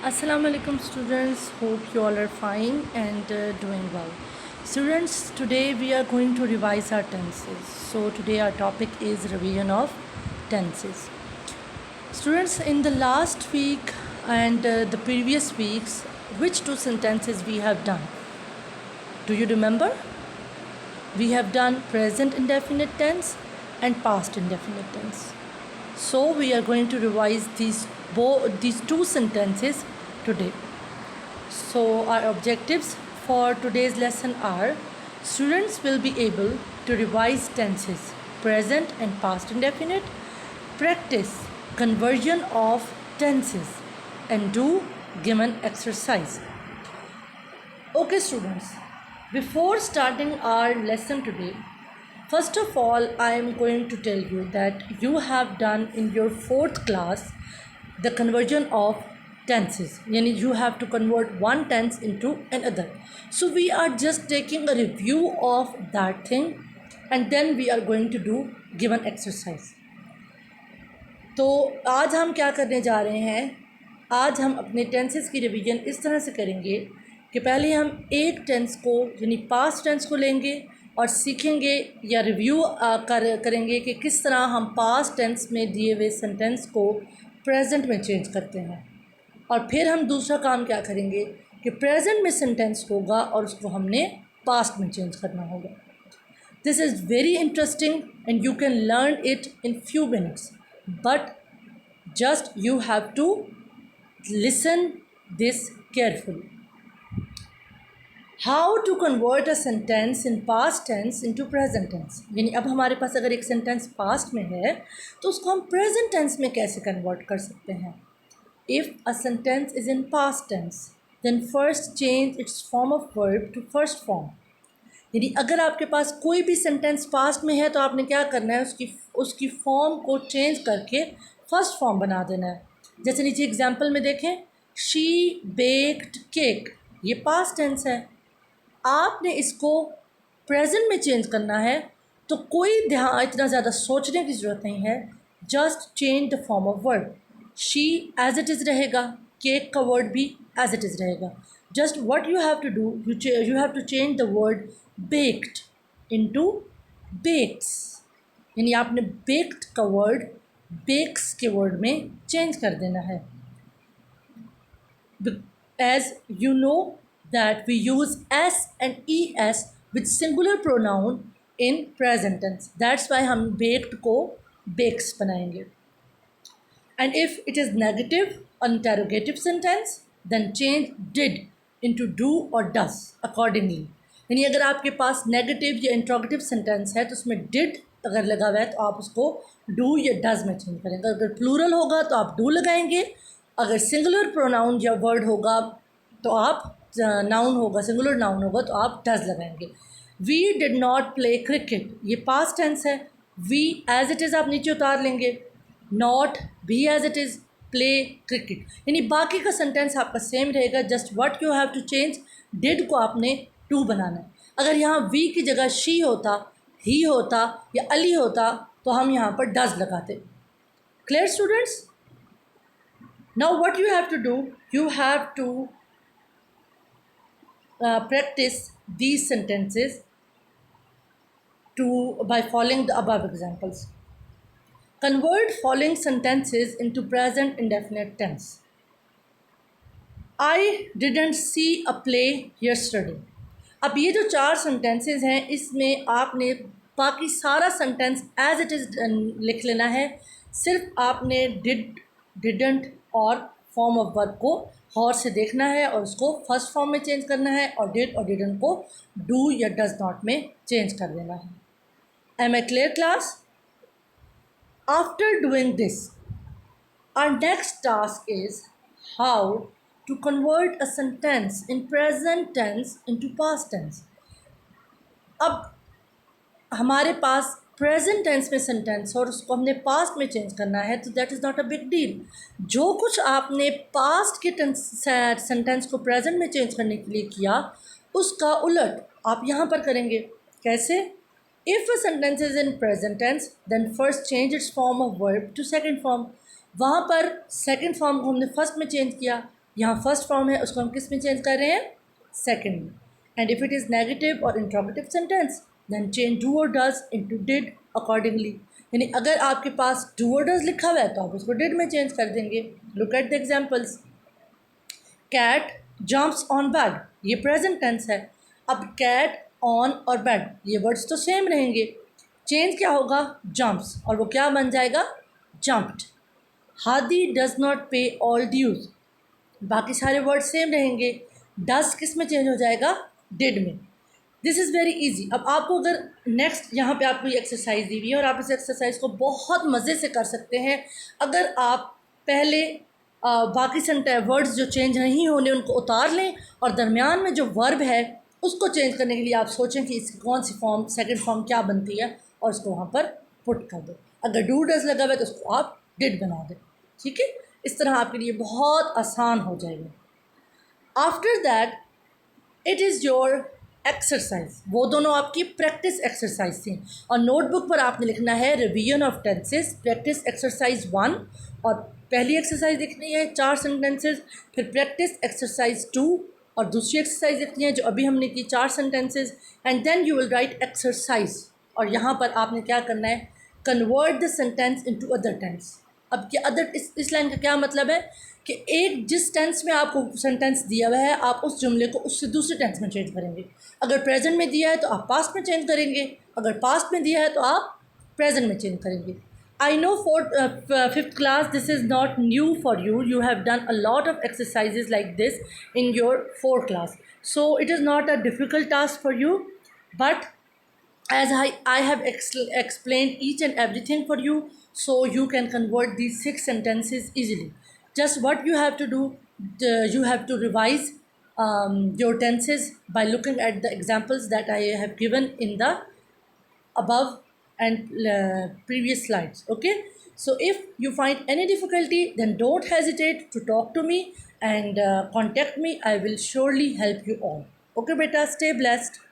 Assalamu alaikum students, hope you all are fine and doing well. Students, today we are going to revise our tenses. So today our topic is revision of tenses. Students, in the last week and the previous weeks, which two sentences we have done? Do you remember? We have done present indefinite tense and past indefinite tense. So we are going to revise these two sentences today. So our objectives for today's lesson are: students will be able to revise tenses present and past indefinite, practice conversion of tenses, and do given exercise. Okay students, before starting our lesson today, first of all, I am going to tell you that you have done in your 4th class the conversion of tenses. Yani you have to convert one tense into another. So we are just taking a review of that thing and then we are going to do given exercise. तो आज हम क्या करने जा रहे हैं? आज हम अपने टेंसेस की रिवीजन इस तरह से करेंगे कि पहले हम एक टेंस को यानी पास्ट टेंस को लेंगे और सीखेंगे या रिव्यू करेंगे कि किस तरह हम पास्ट टेंस में दिए हुए सेंटेंस को प्रेजेंट में चेंज करते हैं। और फिर हम दूसरा काम क्या करेंगे कि प्रेजेंट में सेंटेंस होगा और उसको हमने पास्ट में चेंज करना होगा। This is very interesting and you can learn it in few minutes, but just you have to listen this carefully. How to convert a sentence in past tense into present tense? यानी अब हमारे पास अगर एक sentence past में है तो उसको हम प्रेजेंट टेंस में कैसे कन्वर्ट कर सकते हैं? If a sentence is in past tense, then first change its form of verb to first form. यानी अगर आपके पास कोई भी सेंटेंस पास्ट में है तो आपने क्या करना है, उसकी फॉर्म को चेंज करके फर्स्ट फॉर्म बना देना है। जैसे नीचे एग्जांपल में देखें, शी बेक्ड केक, ये पास्ट टेंस है। आपने इसको प्रेजेंट में चेंज करना है तो कोई इतना ज़्यादा सोचने की ज़रूरत नहीं है, just change the form of word. She as it is रहेगा, केक का वर्ड भी एज इट इज़ रहेगा। Just what you have to do, you have to change the word baked into bakes, यानी आपने बेक्ड का word bakes के word में change कर देना है। As you know that we use S and E S with singular pronoun in present tense, that's why हम baked को बेक्स बनाएंगे। And if it is negative interrogative sentence then change did into do और does accordingly. यानी अगर आपके पास negative या interrogative sentence है तो उसमें डिड अगर लगा हुआ है तो आप उसको डू या डज में चेंज करेंगे। अगर प्लूरल होगा तो आप डू लगाएंगे, अगर सिंगुलर प्रोनाउन या वर्ड होगा तो आप नाउन होगा, सिंगुलर नाउन होगा तो आप डज लगाएंगे। We did not play cricket, ये पास्ट टेंस है। वी एज इट इज़ आप नीचे उतार लेंगे, नॉट भी as it is, play cricket, यानी बाकी का सेंटेंस आपका सेम रहेगा। Just what you have to change, did को आपने टू बनाना है। अगर यहाँ वी की जगह शी होता, ही होता या अली होता तो हम यहाँ पर डज लगाते। Clear students? Now what you have to do, you have to practice these sentences by following the above examples. Convert following sentences into present indefinite tense. I didn't see a play yesterday. अब ये जो 4 sentences हैं इसमें आपने बाकी सारा sentence as it is लिख लेना है। सिर्फ आपने डिड, डिडंट और फॉर्म ऑफ वर्ब को और से देखना है और उसको फर्स्ट फॉर्म में चेंज करना है और डिड और डिडंट को डू या डज नॉट में चेंज कर देना है। Am I clear class? After doing this, our next task is how to convert a sentence in present tense into past tense. अब हमारे पास प्रेजेंट टेंस में सेंटेंस और उसको हमने पास्ट में चेंज करना है तो that is not a big deal. जो कुछ आपने पास्ट के सेंटेंस को प्रेजेंट में चेंज करने के लिए किया उसका उलट आप यहाँ पर करेंगे। कैसे? If a sentence is in present tense then first change its form of verb to second form. वहाँ पर सेकेंड फॉर्म को हमने फर्स्ट में चेंज किया, यहाँ फर्स्ट फॉर्म है उसको हम किस में चेंज कर रहे हैं, सेकंड में. And if it is negative और interrogative sentence then change do और डज इनटू डिड अकॉर्डिंगली. यानी अगर आपके पास डू और डज लिखा हुआ है तो आप उसको डिड में चेंज कर देंगे. Look at the examples. Cat jumps on bed, ये प्रेजेंट टेंस है. अब कैट, ऑन और बेड ये वर्ड्स तो सेम रहेंगे. चेंज क्या होगा, जंप्स, और वो क्या बन जाएगा, jumped. Hadi does not pay all dues, बाकी सारे वर्ड सेम रहेंगे. डज किस में चेंज हो जाएगा, डिड में. This is very easy. अब आपको अगर नेक्स्ट यहाँ पे आपको ये एक्सरसाइज दी हुई है और आप इस एक्सरसाइज को बहुत मज़े से कर सकते हैं अगर आप पहले बाकी वर्ड्स जो चेंज नहीं होने उनको उतार लें और दरमियान में जो वर्ब है उसको चेंज करने के लिए आप सोचें कि इसकी कौन सी फॉर्म, सेकंड फॉर्म क्या बनती है और उसको वहाँ पर पुट कर दो. अगर डू डज लगा हुआ है तो उसको आप डिड बना दें. ठीक है, इस तरह आपके लिए बहुत आसान हो जाएगा. After that it is your exercise. वो दोनों आपकी प्रैक्टिस एक्सरसाइज थी और नोटबुक पर आपने लिखना है revision of tenses practice exercise 1 और पहली एक्सरसाइज लिखनी है 4 सेंटेंसेस. फिर प्रैक्टिस एक्सरसाइज 2 और दूसरी एक्सरसाइज लिखनी है जो अभी हमने की 4 sentences. And then you will write exercise और यहाँ पर आपने क्या करना है, convert the sentence into other tense. अब क्या अदर, इस लाइन का क्या मतलब है कि एक जिस टेंस में आपको सेंटेंस दिया हुआ है आप उस जुमले को उससे दूसरे टेंस में चेंज करेंगे. अगर प्रेजेंट में दिया है तो आप पास्ट में चेंज करेंगे, अगर पास्ट में दिया है तो आप प्रेजेंट में चेंज करेंगे. I know for fifth class this is not new for you. You have done a lot of exercises like this in your fourth class, so it is not a difficult task for you. But as I have explained each and everything for you, so you can convert these 6 sentences easily. Just what you have to do, you have to revise your tenses by looking at the examples that I have given in the above and previous slides. Okay, so if you find any difficulty then don't hesitate to talk to me and contact me. I will surely help you all. Okay beta, stay blessed.